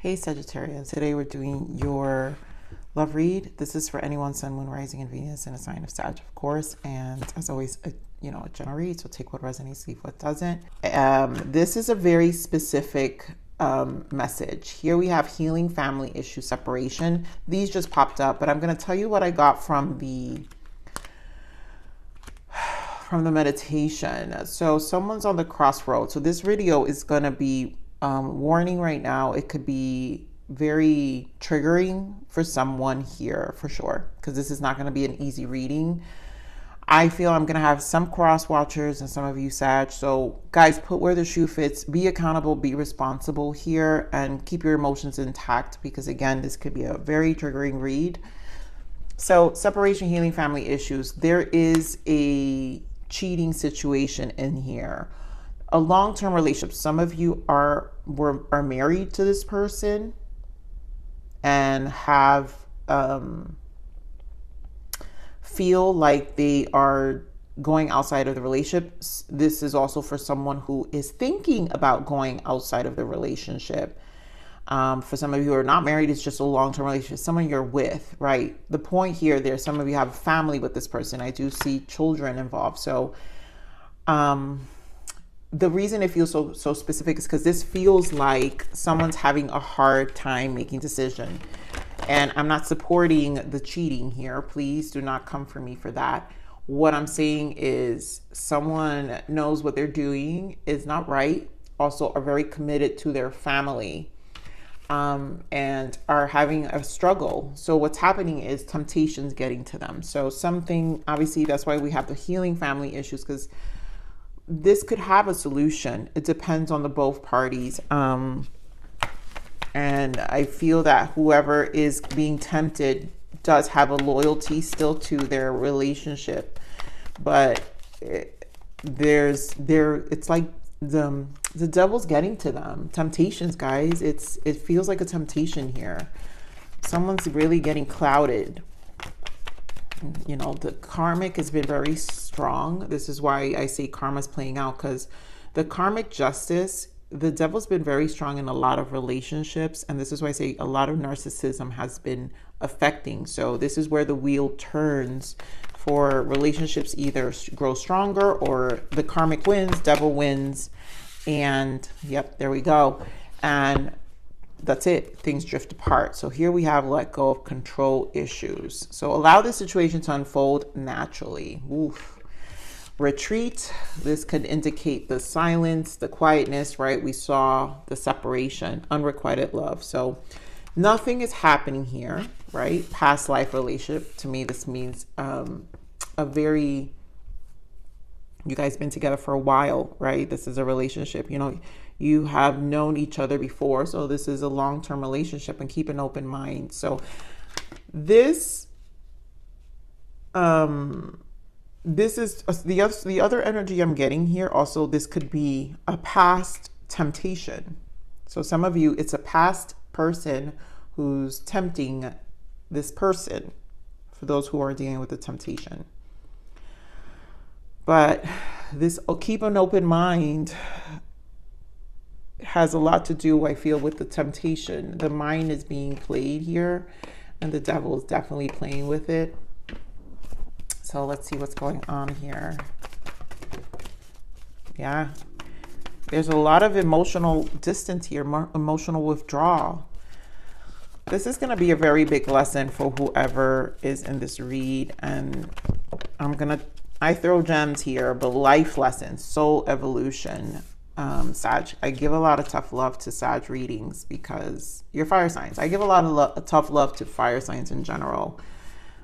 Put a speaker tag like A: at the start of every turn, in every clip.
A: Hey Sagittarius, today we're doing your love read. This is for anyone, Sun, Moon, Rising, and Venus in a sign of Sag, of course. And as always, a general read, so take what resonates, leave what doesn't. This is a very specific message. Here we have healing, family issue, separation. These just popped up, but I'm going to tell you what I got from the meditation. So someone's on the crossroads. So this video is going to be warning right now. It could be very triggering for someone here for sure, because this is not going to be an easy reading. I feel I'm going to have some cross watchers and some of you Sag. So guys, put where the shoe fits, be accountable, be responsible here, and keep your emotions intact, because again, this could be a very triggering read. So separation, healing, family issues. There is a cheating situation in here. A long-term relationship. Some of you are married to this person and have feel like they are going outside of the relationship. This is also for someone who is thinking about going outside of the relationship. For some of you who are not married, it's just a long-term relationship. Someone you're with, right? The point here, there's some of you have a family with this person. I do see children involved. So, the reason it feels so specific is because this feels like someone's having a hard time making decision. And I'm not supporting the cheating here. Please do not come for me for that. What I'm saying is someone knows what they're doing is not right. Also are very committed to their family, and are having a struggle. So what's happening is temptation's getting to them. So something, obviously that's why we have the healing family issues, because this could have a solution. It depends on the both parties. And I feel that whoever is being tempted does have a loyalty still to their relationship, but it's like the devil's getting to them. Temptations, guys. It feels like a temptation here. Someone's really getting clouded. You know, the karmic has been very strong. This is why I say karma's playing out, because the karmic justice, the devil's been very strong in a lot of relationships. And this is why I say a lot of narcissism has been affecting. So this is where the wheel turns for relationships, either grow stronger or the karmic wins, devil wins. And yep, there we go. And that's it. Things drift apart. So here we have let go of control issues. So allow this situation to unfold naturally. Oof. Retreat. This could indicate the silence, the quietness, right? We saw the separation, unrequited love. So nothing is happening here, right? Past life relationship. To me, this means you guys been together for a while, right? This is a relationship. You know, you have known each other before. So this is a long-term relationship, and keep an open mind. So this is the other energy I'm getting here. Also, this could be a past temptation. So some of you, it's a past person who's tempting this person, for those who are dealing with the temptation. But this keep an open mind has a lot to do, I feel, with the temptation. The mind is being played here, and the devil is definitely playing with it. So let's see what's going on here. Yeah, there's a lot of emotional distance here, emotional withdrawal. This is going to be a very big lesson for whoever is in this read. And I throw gems here, but life lessons, soul evolution. Sag, I give a lot of tough love to Sag readings because you're fire signs. I give a lot of tough love to fire signs in general,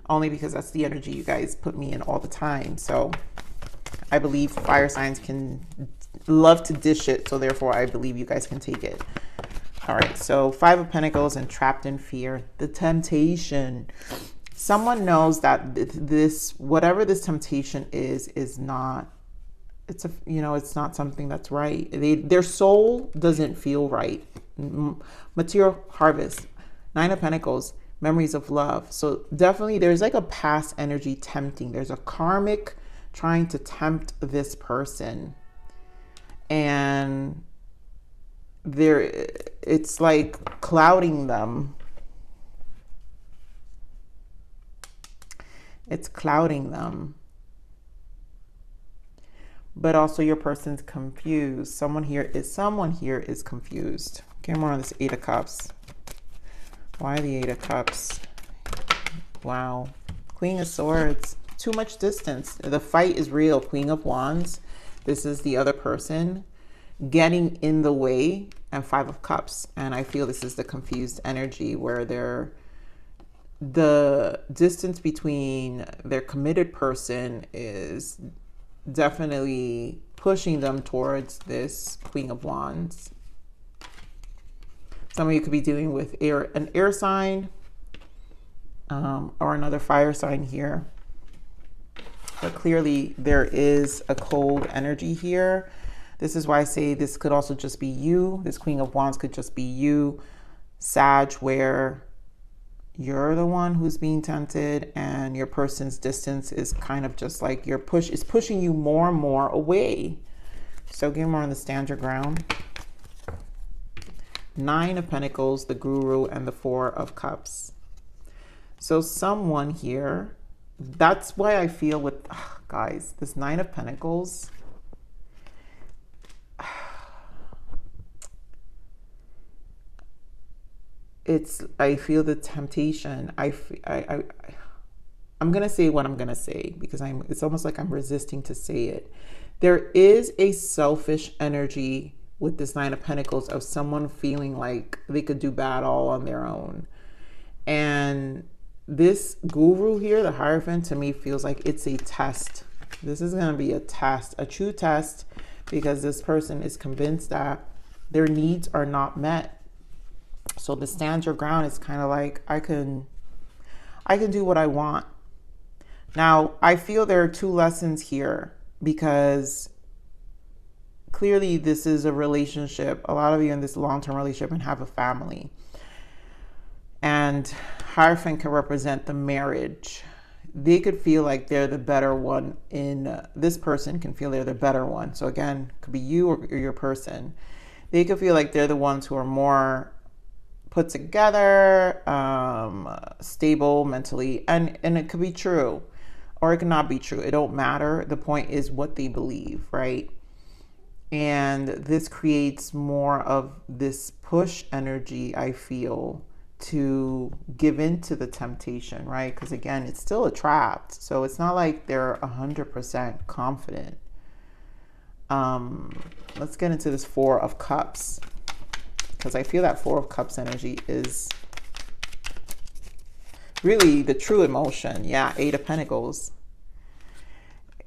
A: only because that's the energy you guys put me in all the time. So I believe fire signs can love to dish it. So therefore, I believe you guys can take it. All right. So 5 of Pentacles and trapped in fear. The temptation. Someone knows that whatever this temptation is not, it's not something that's right. Their soul doesn't feel right. Material harvest. 9 of Pentacles. Memories of love. So definitely there's like a past energy tempting. There's a karmic trying to tempt this person. And it's like clouding them. It's clouding them. But also your person's confused. Someone here is confused. Okay, more on this Eight of Cups. Why the Eight of Cups? Wow. Queen of Swords. Too much distance. The fight is real. Queen of Wands. This is the other person getting in the way. And Five of Cups. And I feel this is the confused energy where the distance between their committed person is definitely pushing them towards this Queen of Wands. Some of you could be dealing with an air sign or another fire sign here. But clearly there is a cold energy here. This is why I say this could also just be you. This Queen of Wands could just be you, Sag, where you're the one who's being tempted and your person's distance is kind of just like is pushing you more and more away. So give more on the stand your ground. Nine of Pentacles, the Guru, and the Four of Cups. So someone here, that's why I feel with, guys, this Nine of Pentacles, I feel the temptation. I'm going to say what I'm going to say because it's almost like I'm resisting to say it. There is a selfish energy with this Nine of Pentacles of someone feeling like they could do bad all on their own. And this Guru here, the Hierophant, to me feels like it's a test. This is going to be a test, a true test, because this person is convinced that their needs are not met. So the stand your ground is kind of like, I can do what I want. Now, I feel there are two lessons here because clearly this is a relationship. A lot of you in this long-term relationship and have a family. And Hierophant can represent the marriage. They could feel like they're the better one this person can feel they're the better one. So again, it could be you or your person. They could feel like they're the ones who are more put together, stable mentally, and it could be true or it could not be true. It don't matter. The point is what they believe, right? And this creates more of this push energy, I feel, to give in to the temptation, right? Because again, it's still a trap. So it's not like they're 100% confident. Let's get into this Four of Cups, because I feel that Four of Cups energy is really the true emotion. Yeah, Eight of Pentacles.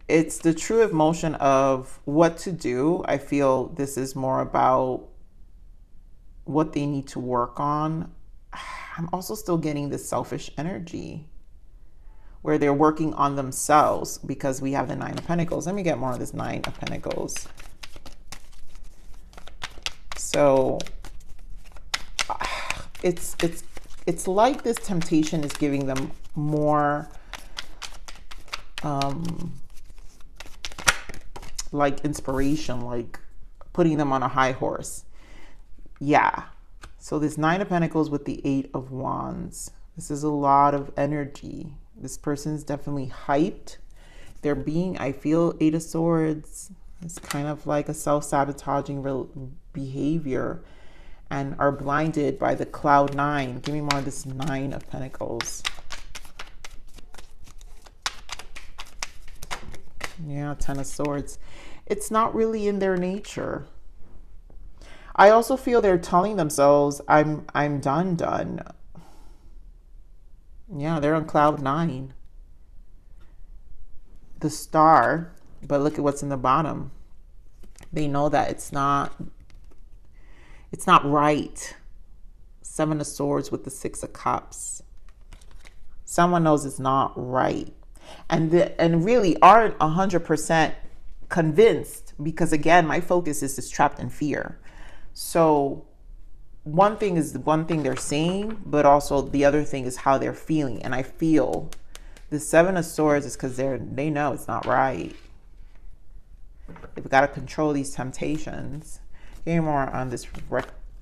A: It's the true emotion of what to do. I feel this is more about what they need to work on. I'm also still getting this selfish energy where they're working on themselves because we have the Nine of Pentacles. Let me get more of this Nine of Pentacles. So it's like this temptation is giving them more like inspiration, like putting them on a high horse. Yeah. So this Nine of Pentacles with the Eight of Wands. This is a lot of energy. This person's definitely hyped. They're being, I feel, Eight of Swords. It's kind of like a self-sabotaging behavior and are blinded by the cloud nine. Give me more of this Nine of Pentacles. Yeah, Ten of Swords. It's not really in their nature. I also feel they're telling themselves, I'm done. Yeah, they're on cloud nine. The Star, but look at what's in the bottom. They know that it's not right. Seven of Swords with the Six of Cups. Someone knows it's not right. And really aren't 100% convinced, because again, my focus is trapped in fear. So one thing is one thing they're saying, but also the other thing is how they're feeling. And I feel the Seven of Swords is because they know it's not right. They've got to control these temptations. Getting more on this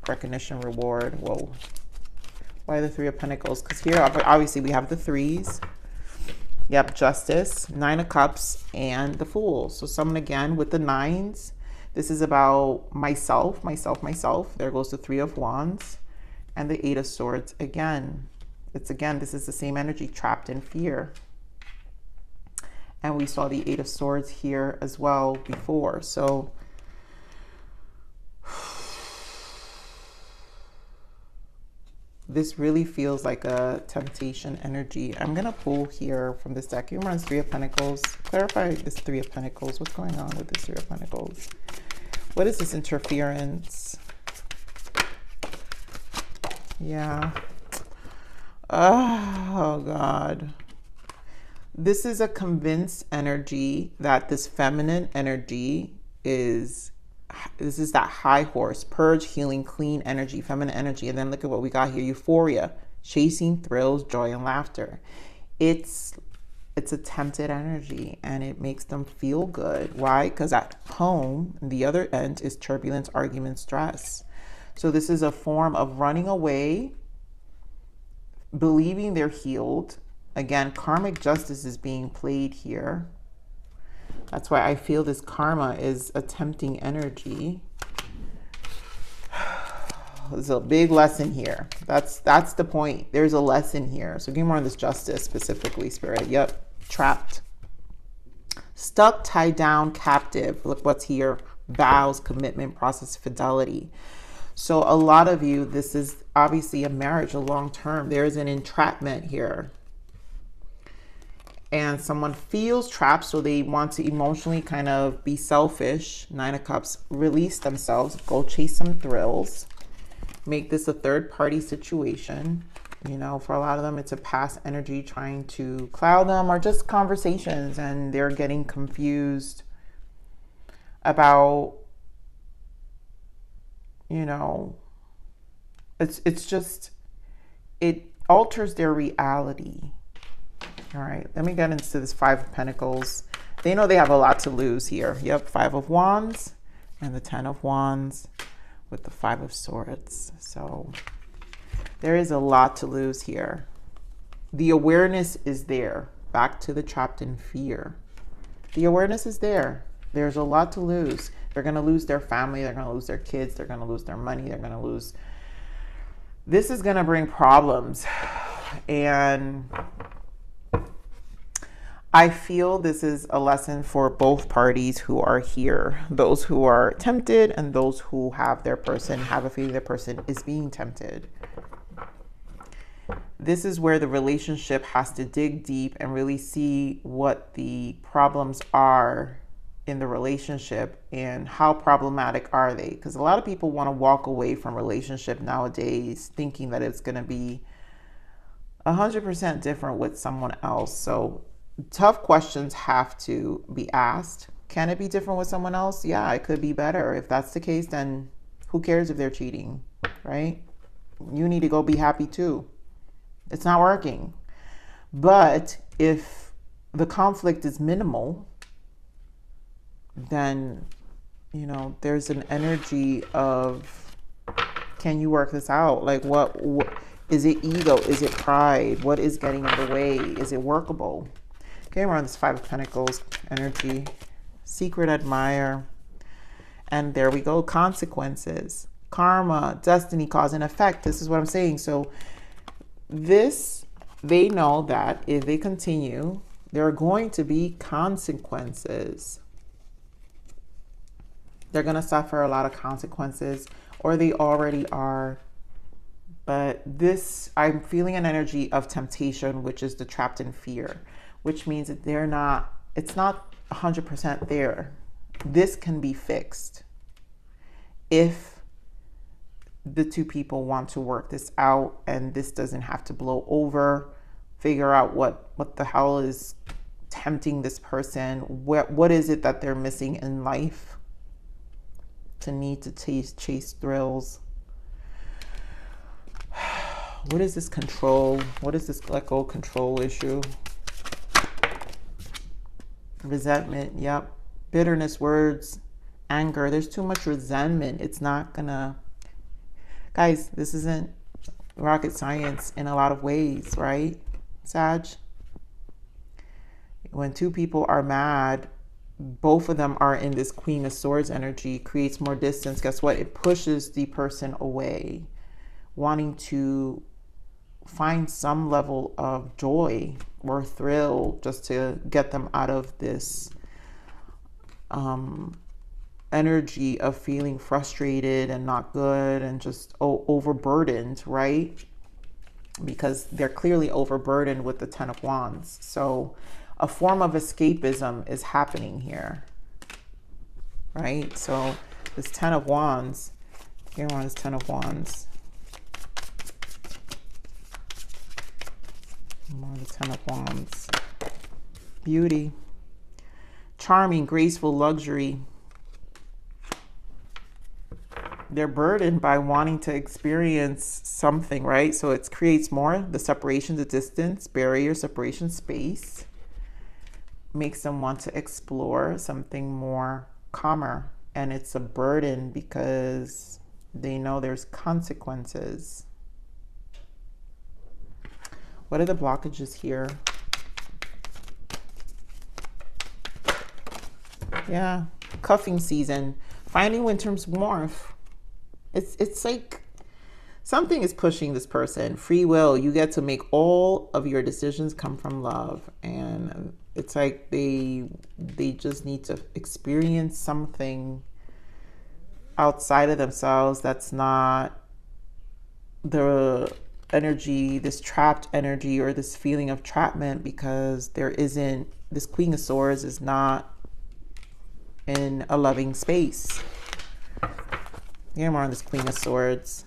A: recognition, reward. Whoa. Why the Three of Pentacles? Because here, obviously, we have the threes. Yep, Justice, Nine of Cups, and the Fool. So someone, again, with the nines. This is about myself, myself, myself. There goes the Three of Wands. And the Eight of Swords again. This is the same energy, trapped in fear. And we saw the Eight of Swords here as well before. So this really feels like a temptation energy. I'm going to pull here from this deck. You runs Three of Pentacles. Clarify this Three of Pentacles. What's going on with this Three of Pentacles? What is this interference? Yeah. Oh, God. This is a convinced energy that this feminine energy is... This is that high horse, purge, healing, clean energy, feminine energy. And then look at what we got here. Euphoria, chasing thrills, joy, and laughter. It's a tempted energy, and it makes them feel good. Why? Because at home, the other end is turbulence, argument, stress. So this is a form of running away, believing they're healed. Again, karmic justice is being played here. That's why I feel this karma is a tempting energy. There's a big lesson here. That's the point. There's a lesson here. So give me more on this justice specifically, Spirit. Yep. Trapped. Stuck, tied down, captive. Look what's here. Vows, commitment, process, fidelity. So a lot of you, this is obviously a marriage, a long term. There's an entrapment here. And someone feels trapped, so they want to emotionally kind of be selfish. Nine of Cups, release themselves, go chase some thrills, make this a third-party situation. You know, for a lot of them, it's a past energy trying to cloud them, or just conversations, and they're getting confused about, you know, it's just, it alters their reality. All right, let me get into this Five of Pentacles. They know they have a lot to lose here. Yep, Five of Wands and the Ten of Wands with the Five of Swords. So there is a lot to lose here. The awareness is there. Back to the trapped in fear. The awareness is there. There's a lot to lose. They're going to lose their family. They're going to lose their kids. They're going to lose their money. They're going to lose. This is going to bring problems. And I feel this is a lesson for both parties who are here. Those who are tempted and those who have their person, have a feeling their person is being tempted. This is where the relationship has to dig deep and really see what the problems are in the relationship and how problematic are they. Because a lot of people want to walk away from relationship nowadays thinking that it's going to be 100% different with someone else. So tough questions have to be asked. Can it be different with someone else? Yeah, it could be better. If that's the case, then who cares if they're cheating, right? You need to go be happy too. It's not working. But if the conflict is minimal, then, you know, there's an energy of, can you work this out? Like what is it? Ego? Is it pride? What is getting in the way? Is it workable? Okay, we're on this Five of Pentacles energy, secret admirer, and there we go. Consequences, karma, destiny, cause and effect. This is what I'm saying. So this, they know that if they continue, there are going to be consequences. They're going to suffer a lot of consequences, or they already are. But this, I'm feeling an energy of temptation, which is the trapped in fear, which means that they're not, it's not 100% there. This can be fixed if the two people want to work this out, and this doesn't have to blow over. Figure out what the hell is tempting this person. What is it that they're missing in life to need to chase thrills? What is this control? What is this let go control issue? Resentment, yep. Bitterness, words, anger. There's too much resentment. It's not gonna, Guys, this isn't rocket science in a lot of ways, right, Sag? When two people are mad, both of them are in this Queen of Swords energy, creates more distance. Guess what? It pushes the person away, wanting to find some level of joy or thrill just to get them out of this energy of feeling frustrated and not good and just overburdened, right? Because they're clearly overburdened with the Ten of Wands. So a form of escapism is happening here, right? So this Ten of Wands, here on this Ten of Wands. More the Ten of Wands. Beauty. Charming, graceful, luxury. They're burdened by wanting to experience something, right? So it creates more, the separation, the distance, barrier, separation, space. Makes them want to explore something more calmer. And it's a burden because they know there's consequences. What are the blockages here? Yeah, cuffing season. Finding winter's warmth. It's like something is pushing this person. Free will. You get to make all of your decisions come from love. And it's like they just need to experience something outside of themselves that's not the energy, this trapped energy or this feeling of trapment, because there isn't, this Queen of Swords is not in a loving space. Yeah, more on this Queen of Swords.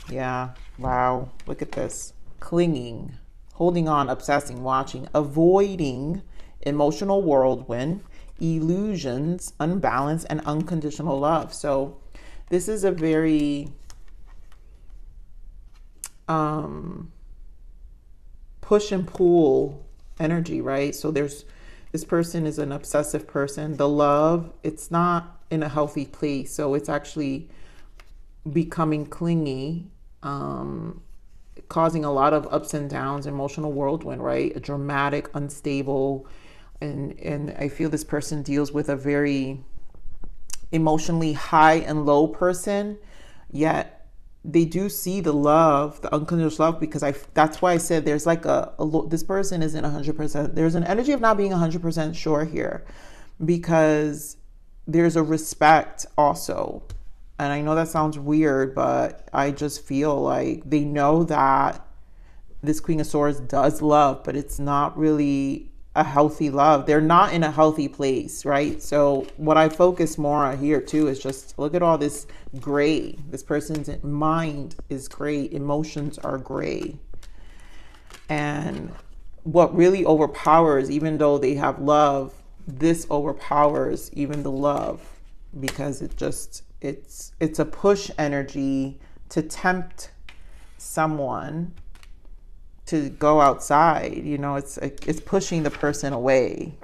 A: Yeah, wow, look at this. Clinging, holding on, obsessing, watching, avoiding, emotional whirlwind, illusions, unbalance, and unconditional love. So this is a very push and pull energy, right? So there's, this person is an obsessive person. The love, it's not in a healthy place. So it's actually becoming clingy, causing a lot of ups and downs, emotional whirlwind, right? A dramatic, unstable, and I feel this person deals with a very emotionally high and low person, yet they do see the love, the unconditional love, because that's why I said there's like this person isn't 100%. There's an energy of not being 100% sure here, because there's a respect also. And I know that sounds weird, but I just feel like they know that this Queen of Swords does love, but it's not really a healthy love. They're not in a healthy place, right? So what I focus more on here too is just look at all this gray. This person's mind is gray. Emotions are gray. And what really overpowers, even though they have love, this overpowers even the love, because it just, it's a push energy to tempt someone to go outside. You know, it's pushing the person away.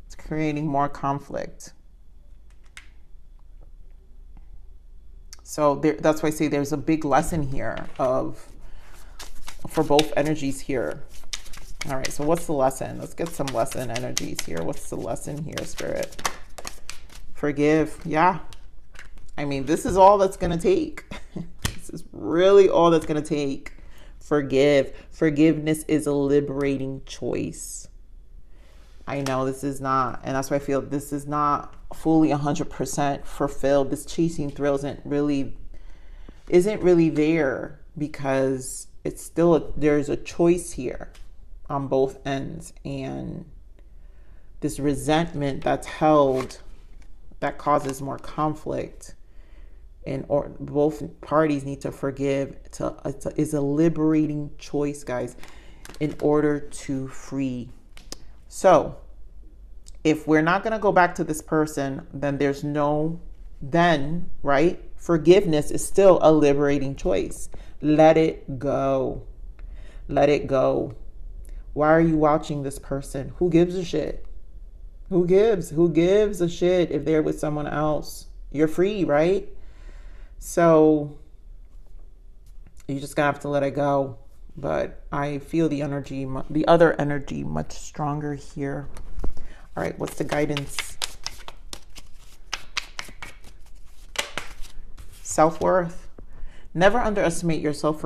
A: It's creating more conflict. So that's why I say there's a big lesson here for both energies here. All right, so what's the lesson? Let's get some lesson energies here. What's the lesson here, Spirit? Forgive. Yeah. I mean, this is all that's going to take. This is really all that's going to take. Forgive. Forgiveness is a liberating choice. I know this is not, and that's why I feel this is not fully 100% fulfilled. This chasing thrill isn't really there, because it's still, there's a choice here on both ends. And this resentment that's held, that causes more conflict, and or both parties need to forgive. Is a liberating choice, guys, in order to free. So if we're not going to go back to this person, then right, forgiveness is still a liberating choice. Let it go. Let it go. Why are you watching this person? Who gives a shit? Who gives a shit if they're with someone else? You're free, right? So You just gonna have to let it go. But I feel the energy, the other energy, much stronger here. All right, what's the guidance? Self-worth. Never underestimate yourself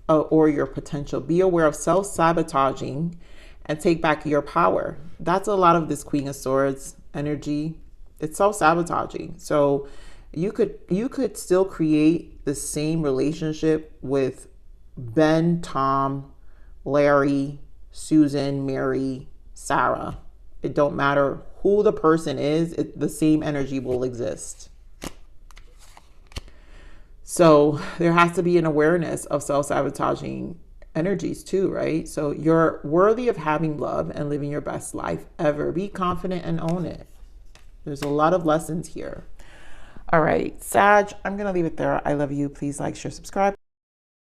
A: or your potential. Be aware of self-sabotaging and take back your power. That's a lot of this Queen of Swords energy. It's self-sabotaging. So you could still create the same relationship with Ben, Tom, Larry, Susan, Mary, Sarah. It don't matter who the person is, the same energy will exist. So there has to be an awareness of self-sabotaging energies too, right? So you're worthy of having love and living your best life ever. Be confident and own it. There's a lot of lessons here. All right, Sag, I'm going to leave it there. I love you. Please like, share, subscribe.